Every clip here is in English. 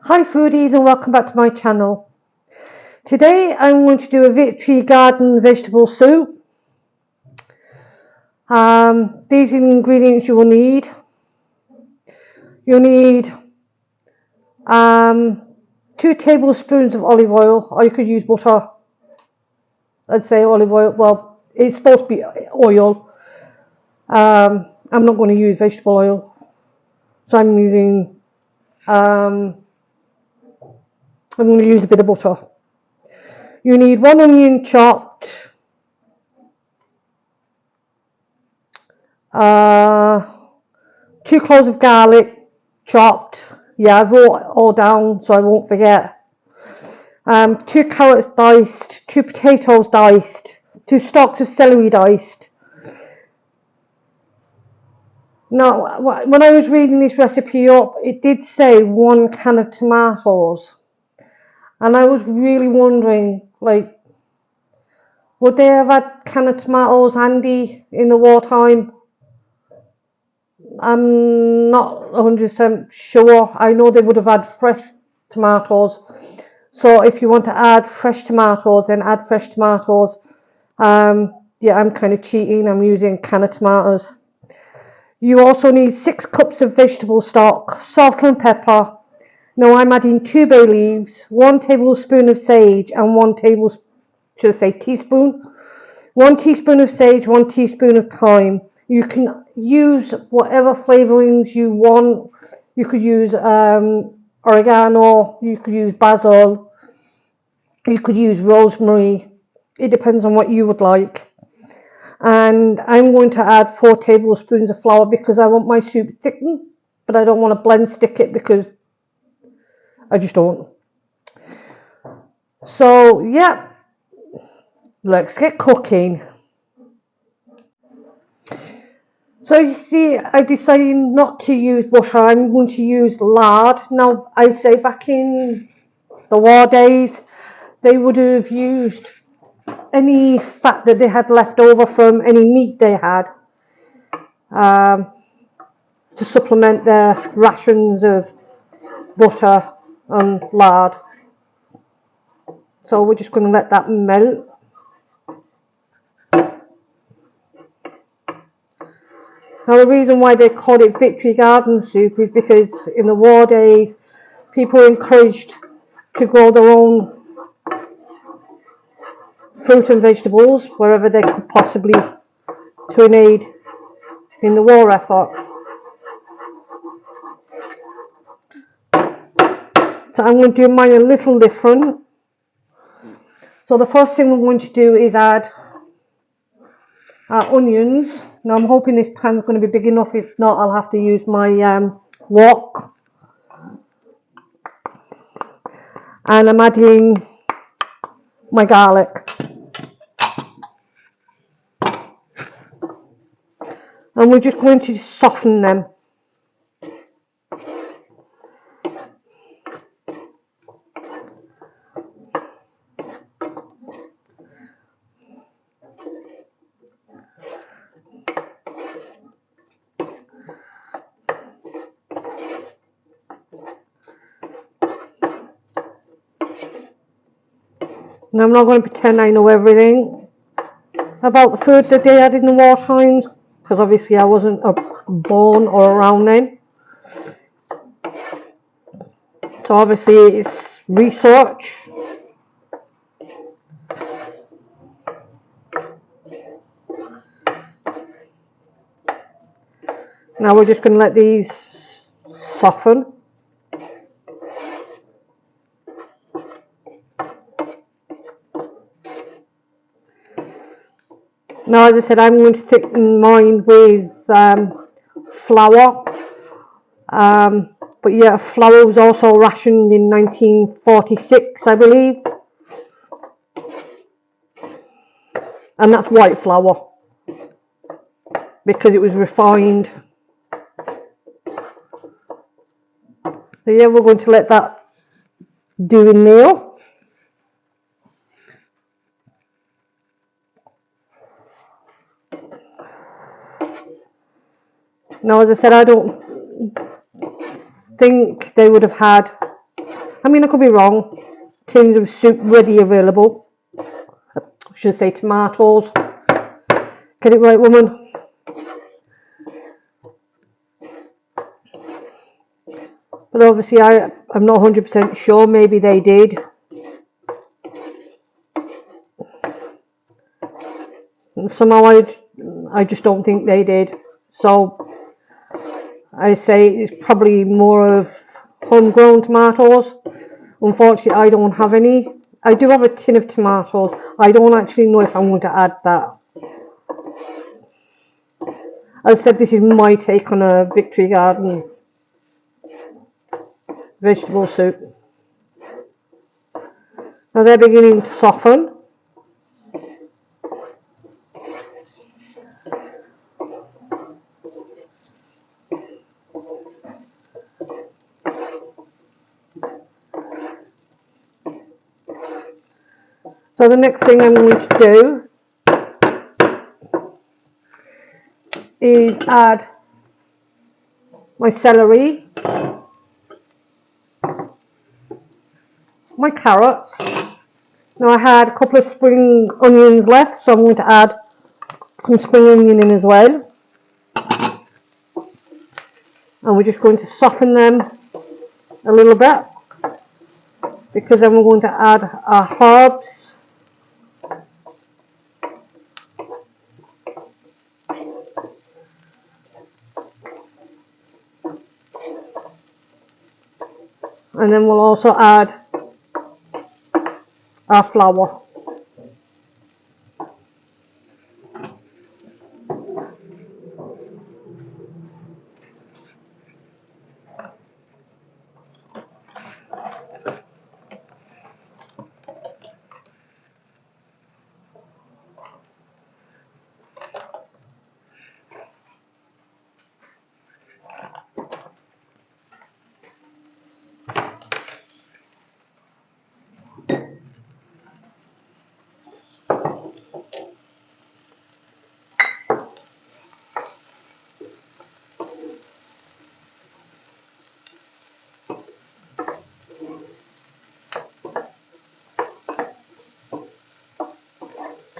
Hi foodies and welcome back to my channel. Today I'm going to do a Victory Garden vegetable soup. These are the ingredients you will need. You'll need 2 tablespoons of olive oil, or you could use butter. I'd say olive oil, well it's supposed to be oil. I'm not going to use vegetable oil, so I'm going to use a bit of butter. You need 1 onion chopped, 2 cloves of garlic chopped. Yeah, I wrote it all down so I won't forget. 2 carrots diced, 2 potatoes diced, 2 stalks of celery diced. Now, when I was reading this recipe up, it did say 1 can of tomatoes, and I was really wondering, like, would they have had can of tomatoes handy in the wartime? I'm not 100% sure. I know they would have had fresh tomatoes. So if you want to add fresh tomatoes, then add fresh tomatoes. Yeah, I'm kind of cheating. I'm using can of tomatoes. You also need 6 cups of vegetable stock, salt and pepper. Now I'm adding 2 bay leaves, 1 tablespoon of sage, and 1 tablespoon, should I say teaspoon? 1 teaspoon of sage, 1 teaspoon of thyme. You can use whatever flavorings you want. You could use oregano, you could use basil, you could use rosemary. It depends on what you would like. And I'm going to add 4 tablespoons of flour because I want my soup thickened, but I don't want to blend stick it because I just don't. So yeah, let's get cooking. So you see, I decided not to use butter. I'm going to use lard. Now, I say back in the war days, they would have used any fat that they had left over from any meat they had to supplement their rations of butter and lard. So we're just going to let that melt. Now the reason why they called it Victory Garden soup is because in the war days people were encouraged to grow their own fruit and vegetables wherever they could possibly to aid in the war effort. So I'm going to do mine a little different. So the first thing we're going to do is add our onions. Now I'm hoping this pan's going to be big enough. If not, I'll have to use my wok. And I'm adding my garlic. And we're just going to soften them. And I'm not going to pretend I know everything about the food that they had in the war times, because obviously I wasn't born or around then. So obviously it's research. Now we're just going to let these soften. Now, as I said, I'm going to thicken mine with flour. But yeah, flour was also rationed in 1946, I believe. And that's white flour because it was refined. So yeah, we're going to let that do in there. Now, as I said, I don't think they would have had I mean, I could be wrong. Tins of soup ready available. I should say tomatoes. Get it right, woman. But obviously I'm not 100% sure. Maybe they did. And somehow I just don't think they did. So I say it's probably more of homegrown tomatoes. Unfortunately, I don't have any. I do have a tin of tomatoes. I don't actually know if I'm going to add that. As I said, this is my take on a Victory Garden vegetable soup. Now they're beginning to soften. So the next thing I'm going to do is add my celery, my carrots. Now I had a couple of spring onions left, so I'm going to add some spring onion in as well. And we're just going to soften them a little bit, because then we're going to add our herbs. And then we'll also add our flour.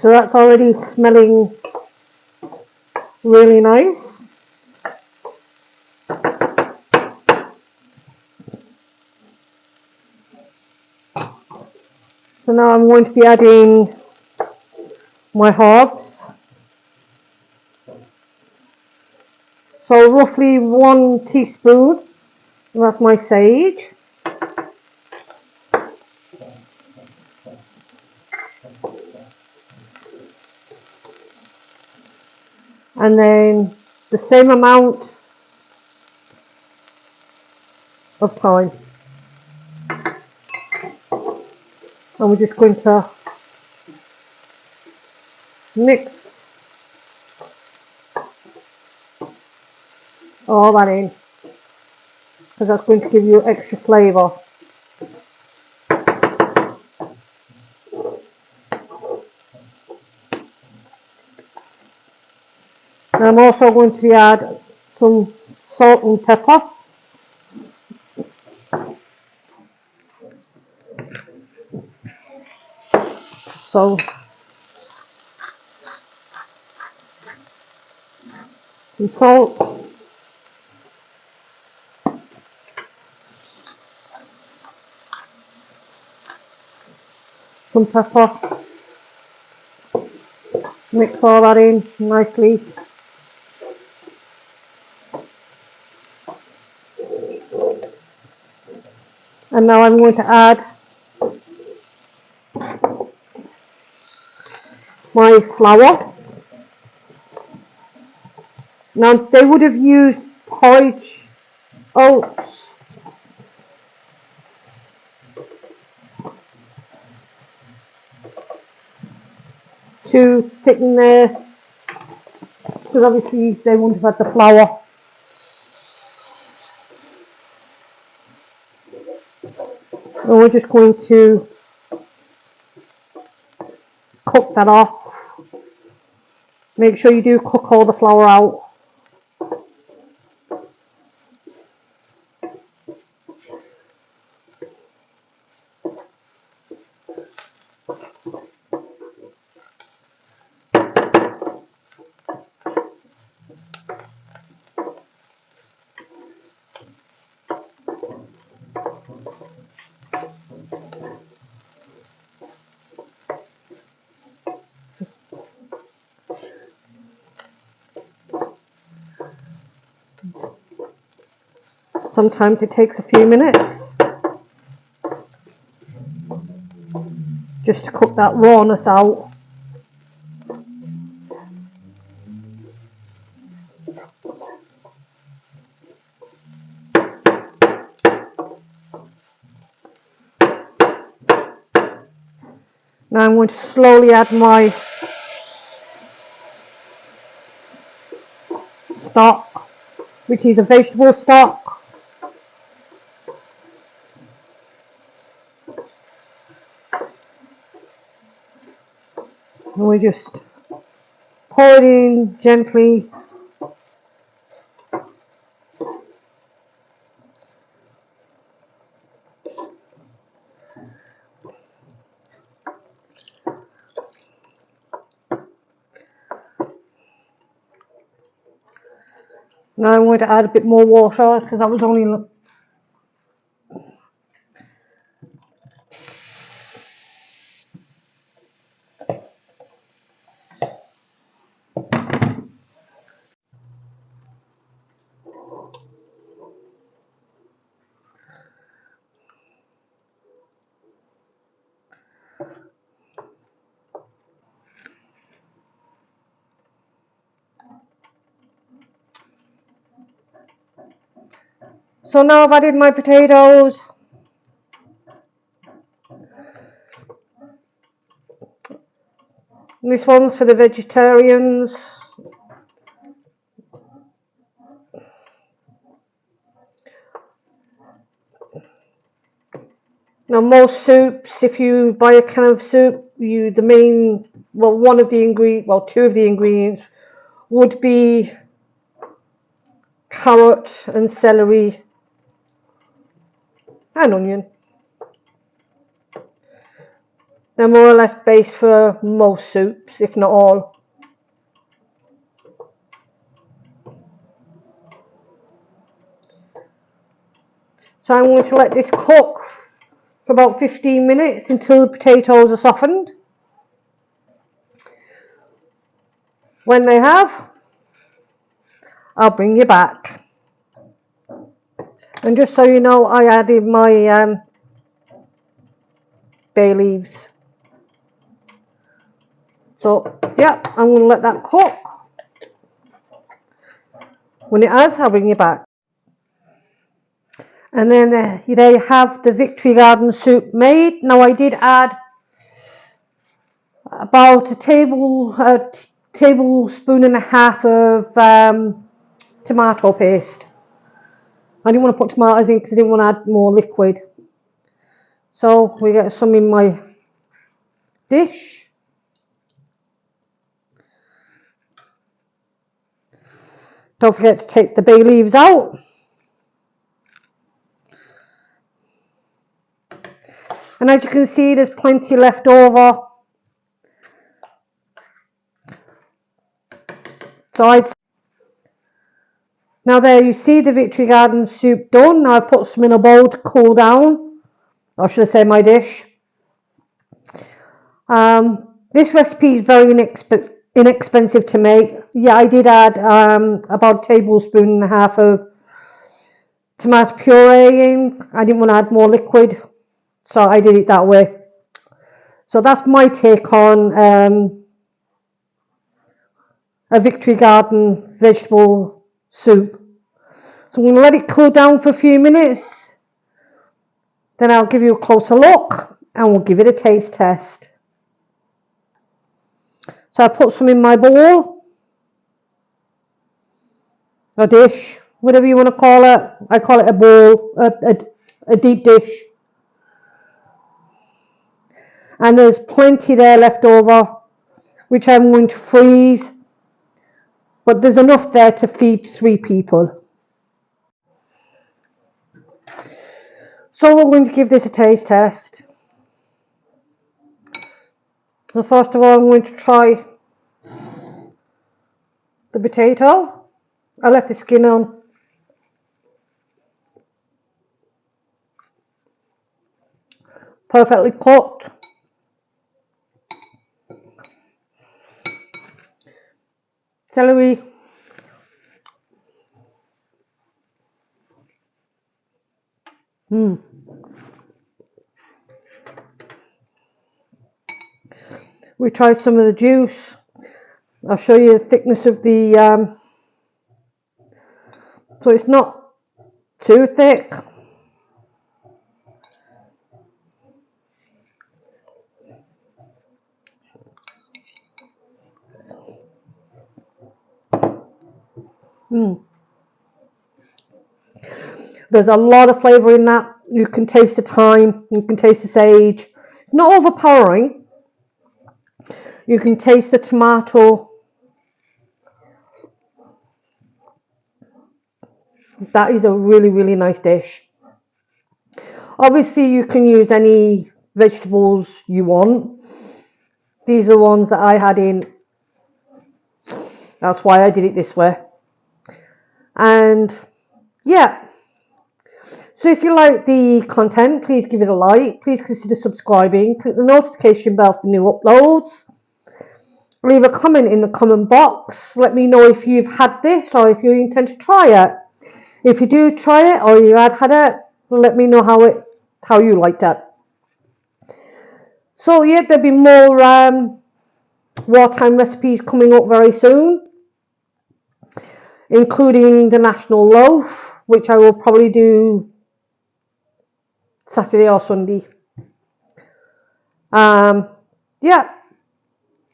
So that's already smelling really nice. So now I'm going to be adding my herbs. So roughly 1 teaspoon, and that's my sage. And then the same amount of thyme. And we're just going to mix all that in, because that's going to give you extra flavour. And I'm also going to add some salt and pepper. So some salt, some pepper, mix all that in nicely. And now I'm going to add my flour. Now they would have used porridge oats to thicken their, because obviously they wouldn't have had the flour. And we're just going to cook that off. Make sure you do cook all the flour out. Sometimes it takes a few minutes just to cook that rawness out. Now I'm going to slowly add my stock, which is a vegetable stock. And we just pour it in gently. Now I'm going to add a bit more water because that was only so now I've added my potatoes. This one's for the vegetarians. Now most soups, if you buy a can of soup, two of the ingredients would be carrot and celery and onion. They're more or less based for most soups, if not all. So I'm going to let this cook for about 15 minutes until the potatoes are softened. When they have, I'll bring you back. And just so you know, I added my bay leaves. So yeah, I'm going to let that cook. When it has, I'll bring you back. And then there you have the Victory Garden soup made. Now I did add about a tablespoon and a half of tomato paste. I didn't want to put tomatoes in because I didn't want to add more liquid. So we get some in my dish. Don't forget to take the bay leaves out. And as you can see, there's plenty left over. Now there you see the Victory Garden soup done. Now I put some in a bowl to cool down. Or should I say my dish. This recipe is very inexpensive to make. Yeah, I did add about a tablespoon and a half of tomato puree in. I didn't want to add more liquid, so I did it that way. So that's my take on a Victory Garden vegetable soup. So I'm going to let it cool down for a few minutes. Then I'll give you a closer look and we'll give it a taste test. So I put some in my bowl, a dish, whatever you want to call it. I call it a bowl, a deep dish. And there's plenty there left over, which I'm going to freeze. But there's enough there to feed 3 people. So we're going to give this a taste test. So first of all, I'm going to try the potato. I left the skin on. Perfectly cooked. Celery. Mm. We tried some of the juice. I'll show you the thickness of the, so it's not too thick. Mm. There's a lot of flavour in that. You can taste the thyme, you can taste the sage. Not overpowering. You can taste the tomato. That is a really, really nice dish. Obviously, you can use any vegetables you want. These are the ones that I had in. That's why I did it this way. And yeah. So if you like the content, please give it a like. Please consider subscribing. Click the notification bell for new uploads. Leave a comment in the comment box. Let me know if you've had this or if you intend to try it. If you do try it or you had it, let me know how you liked it. So yeah, there'll be more wartime recipes coming up very soon, including the national loaf, which I will probably do Saturday or Sunday. Yeah,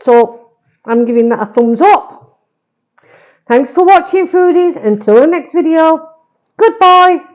so I'm giving that a thumbs up. Thanks for watching, foodies. Until the next video, goodbye.